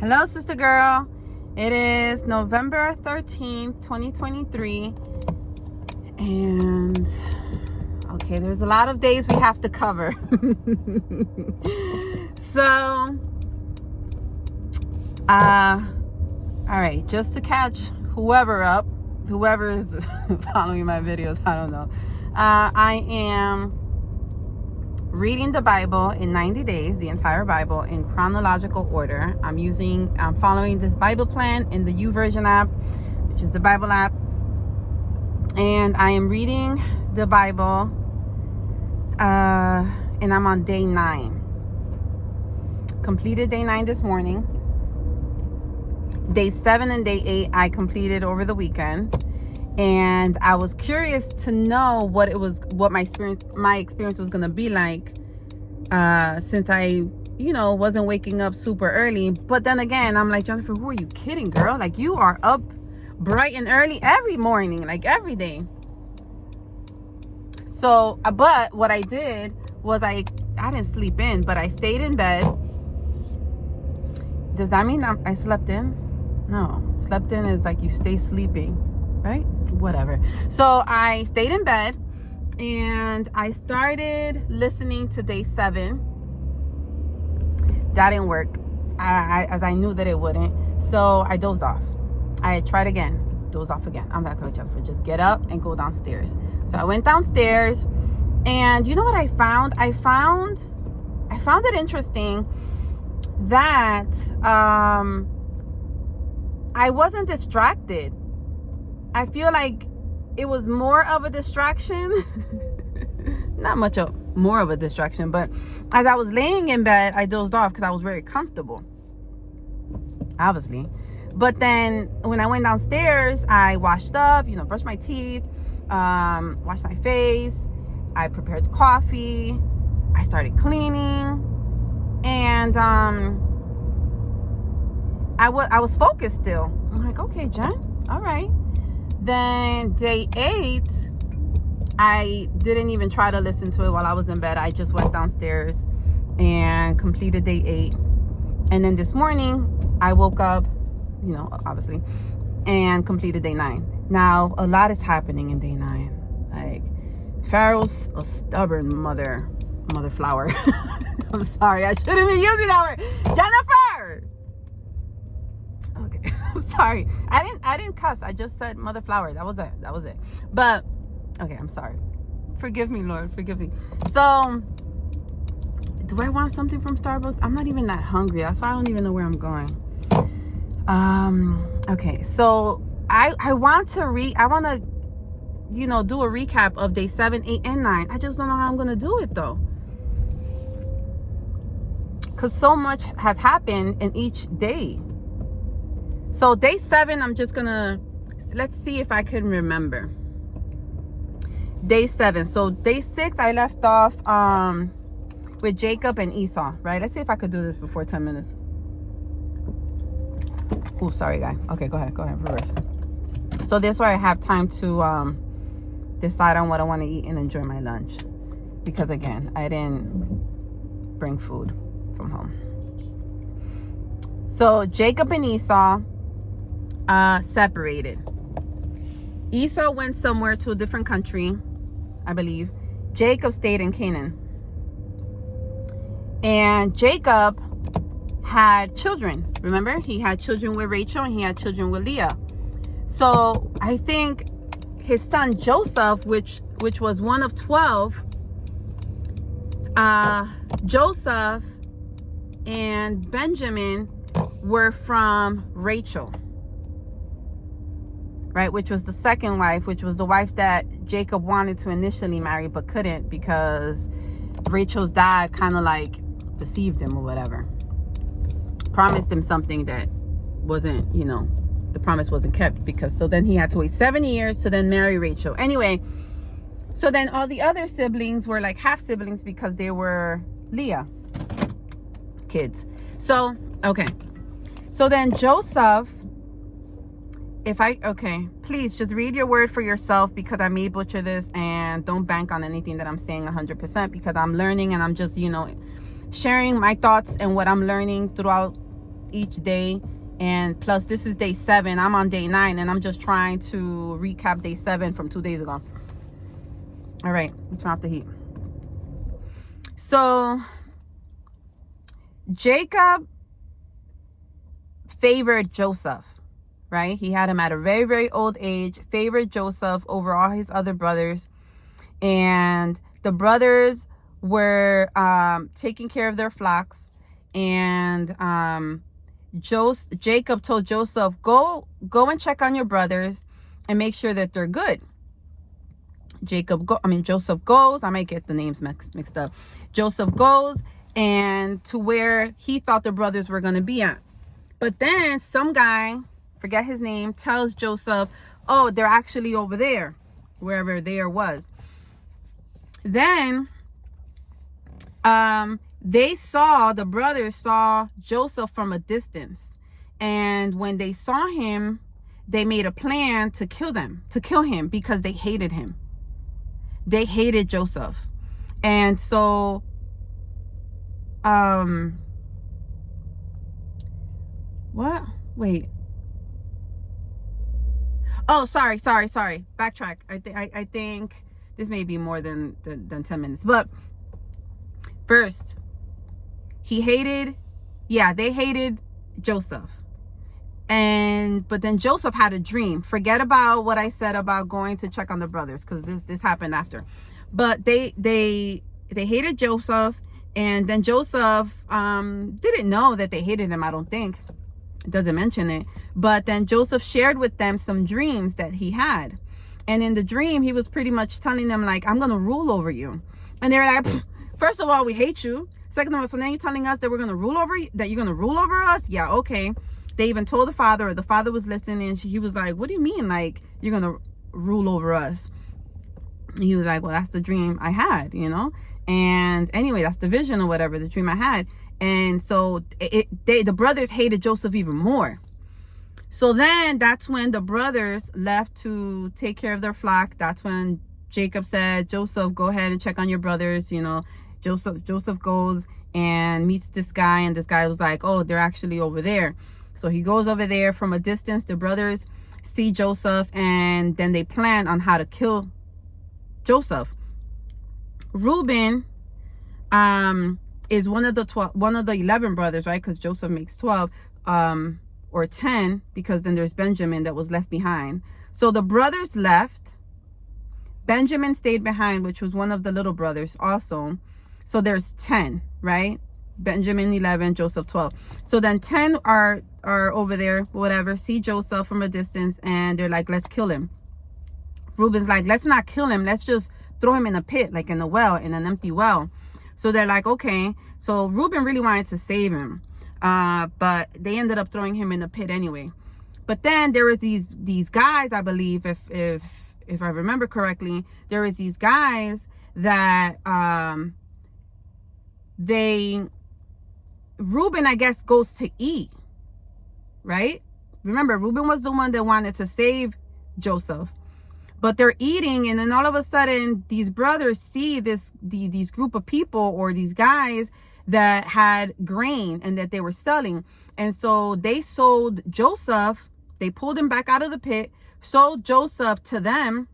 Hello, sister girl. It is November 13th, 2023. And okay, there's a lot of days we have to cover. So, all right, just to catch whoever is following my videos, I don't know. I am reading the Bible in 90 days, the entire Bible in chronological order. I'm following this Bible plan in the YouVersion app, which is the Bible app. And I am reading the Bible, and I'm on day 9. Completed day 9 this morning. Day 7 and day 8 I completed over the weekend. And I was curious to know what my experience was going to be like, since I, wasn't waking up super early. But then again, I'm like, Jennifer, who are you kidding, girl? Like, you are up bright and early every morning, like every day. So, but what I did was I didn't sleep in, but I stayed in bed. Does that mean I slept in? No, slept in is like you stay sleeping, right? Whatever. So I stayed in bed and I started listening to day 7. That didn't work, as I knew that it wouldn't. So I dozed off. I tried again, dozed off again. I'm not going to Jennifer, just get up and go downstairs. So I went downstairs, and you know what I found? I found it interesting that I wasn't distracted. I feel like it was more of a distraction. Not much more of a distraction, but as I was laying in bed, I dozed off because I was very comfortable, obviously. But then when I went downstairs, I washed up, brushed my teeth, washed my face. I prepared coffee. I started cleaning, and I was focused still. I'm like, okay, Jen, all right. Then day 8, I didn't even try to listen to it while I was in bed. I just went downstairs and completed day 8. And then this morning, I woke up, obviously, and completed day 9. Now, a lot is happening in day 9. Like, Pharaoh's a stubborn mother flower. I'm sorry, I shouldn't be using that word. Jennifer! Okay, I'm sorry. I didn't cuss. I just said mother flower. That was it. But okay, I'm sorry. Forgive me, Lord. Forgive me. So, do I want something from Starbucks? I'm not even that hungry. That's why I don't even know where I'm going. Okay, so I want to do a recap of day 7, 8, and 9. I just don't know how I'm gonna do it though, because so much has happened in each day. So day 7, let's see if I can remember. Day 7. So day 6, I left off with Jacob and Esau, right? Let's see if I could do this before 10 minutes. Oh, sorry, guy. Okay, go ahead, reverse. So this way I have time to decide on what I want to eat and enjoy my lunch. Because again, I didn't bring food from home. So Jacob and Esau separated. Esau went somewhere to a different country, I believe. Jacob stayed in Canaan. And Jacob had children. Remember, he had children with Rachel and he had children with Leah. So I think his son Joseph, which was one of 12, Joseph and Benjamin were from Rachel, right? Which was the second wife, which was the wife that Jacob wanted to initially marry but couldn't, because Rachel's dad kind of like deceived him or whatever. Promised him something that wasn't, the promise wasn't kept, so then he had to wait 7 years to then marry Rachel. Anyway, so then all the other siblings were like half siblings because they were Leah's kids. So, okay. So then Joseph, please just read your word for yourself, because I may butcher this, and don't bank on anything that I'm saying 100%, because I'm learning and I'm just, sharing my thoughts and what I'm learning throughout each day. And plus, this is day 7. I'm on day 9, and I'm just trying to recap day 7 from 2 days ago. All right, let's turn off the heat. So Jacob favored Joseph, right? He had him at a very, very old age, favored Joseph over all his other brothers. And the brothers were taking care of their flocks. And Jacob told Joseph, go and check on your brothers and make sure that they're good. Joseph goes. I might get the names mixed up. Joseph goes and to where he thought the brothers were going to be at. But then some guy, forget his name, tells Joseph, oh, they're actually over there, wherever there was. Then the brothers saw Joseph from a distance. And when they saw him, they made a plan to kill him because they hated him. They hated Joseph. And so what? Wait. Oh, sorry. Backtrack. I think this may be more than 10 minutes. But first, they hated Joseph. But then Joseph had a dream. Forget about what I said about going to check on the brothers, because this happened after. But they hated Joseph, and then Joseph didn't know that they hated him, I don't think. It doesn't mention it. But then Joseph shared with them some dreams that he had. And in the dream, he was pretty much telling them, like, I'm going to rule over you. And they were like, first of all, we hate you. Second of all, so then you're telling us that we're going to rule over you, that you're going to rule over us? Yeah, okay. They even told the father, or the father was listening, and he was like, what do you mean, like, you're going to rule over us? And he was like, well, that's the dream I had, And anyway, that's the vision or whatever, the dream I had. And so the brothers hated Joseph even more. So then that's when the brothers left to take care of their flock. That's when Jacob said, Joseph, go ahead and check on your brothers. Joseph goes and meets this guy, and this guy was like, oh, they're actually over there. So he goes over there from a distance. The brothers see Joseph, and then they plan on how to kill Joseph. Reuben is one of the 11 brothers, right? Because Joseph makes 12 or 10, because then there's Benjamin that was left behind. So the brothers left. Benjamin stayed behind, which was one of the little brothers also. So there's 10, right? Benjamin 11, Joseph 12. So then 10 are over there, whatever, see Joseph from a distance, and they're like, let's kill him. Reuben's like, let's not kill him. Let's just throw him in a pit, like in a well, in an empty well. So they're like, okay. So Reuben really wanted to save him, but they ended up throwing him in the pit anyway. But then there were these guys, I believe, if I remember correctly, there was these guys that Reuben, I guess, goes to eat, right? Remember, Reuben was the one that wanted to save Joseph. But they're eating, and then all of a sudden, these brothers see these group of people, or these guys that had grain and that they were selling. And so they sold Joseph. They pulled him back out of the pit, sold Joseph to them.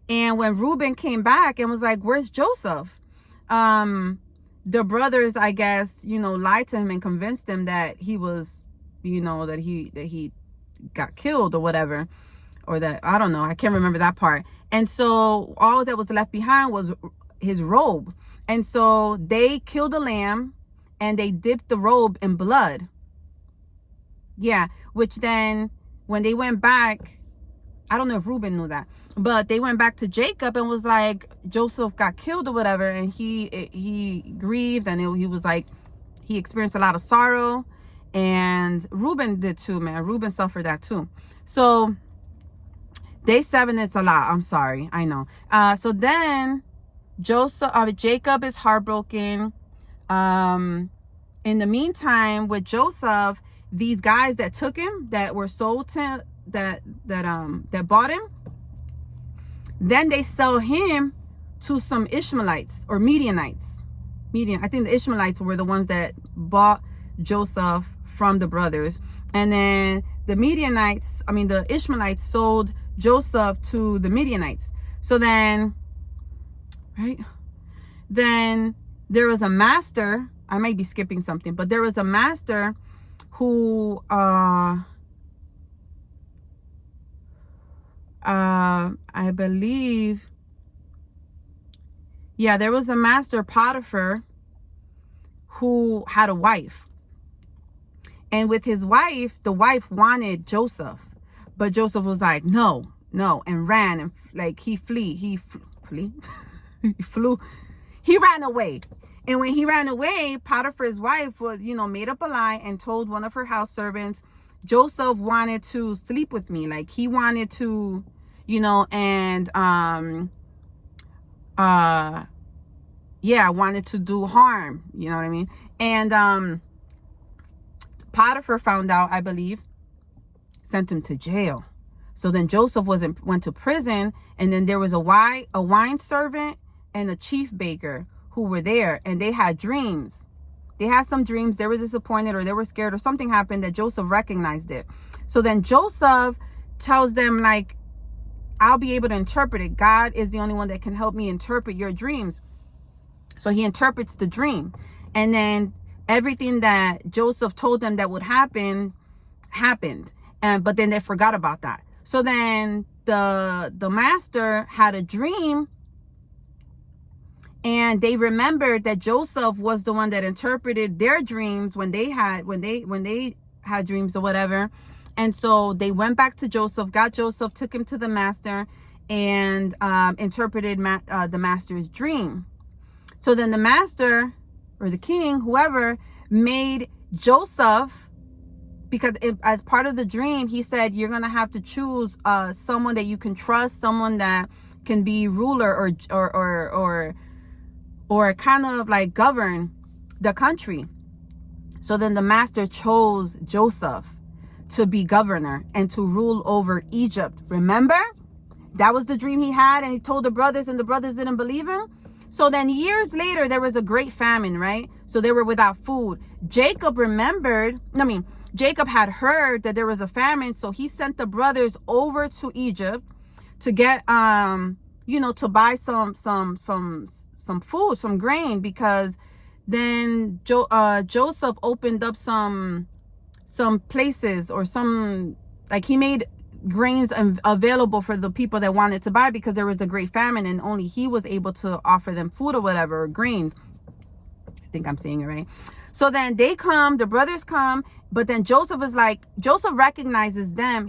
And when Reuben came back and was like, where's Joseph? The brothers, I guess, lied to him and convinced him that he was, that he got killed or whatever. Or that, I don't know, I can't remember that part. And so all that was left behind was his robe. And so they killed a lamb and they dipped the robe in blood. Yeah, which then when they went back, I don't know if Reuben knew that, but they went back to Jacob and was like, Joseph got killed or whatever. And he grieved, and he was like, he experienced a lot of sorrow. And Reuben did too, man. Reuben suffered that too. So day 7, it's a lot. I'm sorry. I know. So then Jacob is heartbroken. In the meantime, with Joseph, these guys that took him, that were sold to, that bought him, then they sell him to some Ishmaelites or Midianites. I think the Ishmaelites were the ones that bought Joseph from the brothers. And then the Ishmaelites sold Joseph to the Midianites. So then, right? Then there was a master. I might be skipping something, but there was a master who I believe, yeah, there was a master, Potiphar, who had a wife. And with his wife, the wife wanted Joseph, but Joseph was like, no, and ran, and like he ran away. And when he ran away, Potiphar's wife was, made up a lie and told one of her house servants, Joseph wanted to sleep with me. Like he wanted to, and wanted to do harm. You know what I mean? And Potiphar found out, I believe, sent him to jail. So then Joseph went to prison, and then there was a wine servant and a chief baker who were there, and they had dreams. They had some dreams. They were disappointed, or they were scared, or something happened that Joseph recognized it. So then Joseph tells them, like, I'll be able to interpret it. God is the only one that can help me interpret your dreams. So he interprets the dream. And then everything that Joseph told them that would happen, happened. But then they forgot about that. So then the master had a dream, and they remembered that Joseph was the one that interpreted their dreams when they had dreams or whatever. And so they went back to Joseph, got Joseph, took him to the master, and interpreted the master's dream. So then the master, or the king, whoever, made Joseph, because as part of the dream, he said, you're going to have to choose someone that you can trust, someone that can be ruler or kind of like govern the country. So then the master chose Joseph to be governor and to rule over Egypt. Remember? That was the dream he had, and he told the brothers, and the brothers didn't believe him. So then years later, there was a great famine, right? So they were without food. Jacob had heard that there was a famine, so he sent the brothers over to Egypt to get, to buy some food, some grain, because then Joseph opened up some places, or he made grains available for the people that wanted to buy, because there was a great famine and only he was able to offer them food or whatever, or grains. I think I'm saying it right. So then the brothers come, but then Joseph recognizes them.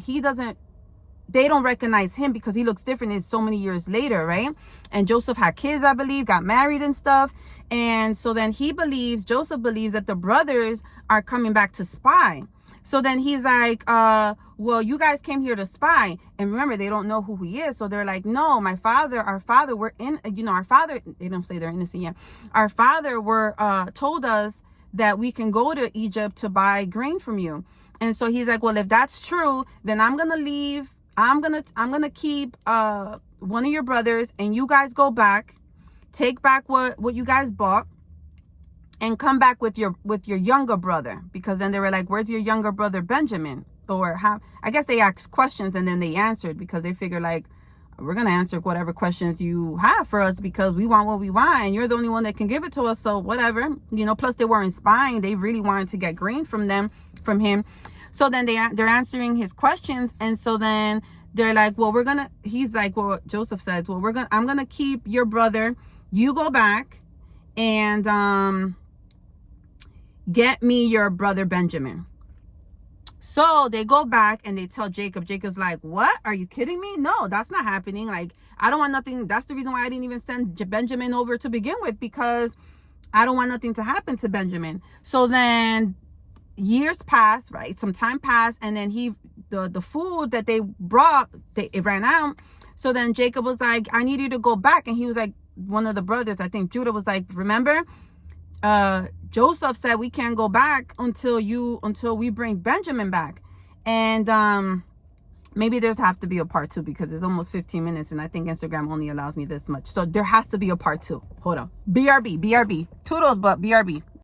They don't recognize him because he looks different. It's so many years later, right? And Joseph had kids, I believe, got married and stuff. And so then Joseph believes that the brothers are coming back to spy. So then he's like, well, you guys came here to spy. And remember, they don't know who he is. So they're like, no, our father, our father, they don't say they're innocent yet. Our father told us that we can go to Egypt to buy grain from you. And so he's like, well, if that's true, then I'm going to leave. I'm going to keep one of your brothers, and you guys go back, take back what you guys bought, and come back with your younger brother. Because then they were like, where's your younger brother Benjamin? Or how? I guess they asked questions and then they answered, because they figured, like, we're going to answer whatever questions you have for us, because we want what we want, and you're the only one that can give it to us. So whatever, plus they weren't spying. They really wanted to get grain from him. So then they're answering his questions. And so then they're like, well, Joseph says, well, I'm going to keep your brother. You go back and get me your brother Benjamin. So they go back and they tell Jacob. Jacob's like, what? Are you kidding me? No, that's not happening. Like, I don't want nothing. That's the reason why I didn't even send Benjamin over to begin with, because I don't want nothing to happen to Benjamin. So then years passed, right? Some time passed, and then the food that they brought, it ran out. So then Jacob was like, I need you to go back. And he was like, one of the brothers, I think Judah, was like, remember, Joseph said we can't go back until we bring Benjamin back. And maybe there's have to be a part 2, because it's almost 15 minutes and I think Instagram only allows me this much. So there has to be a part 2. Hold on. BRB. Toodles, but BRB.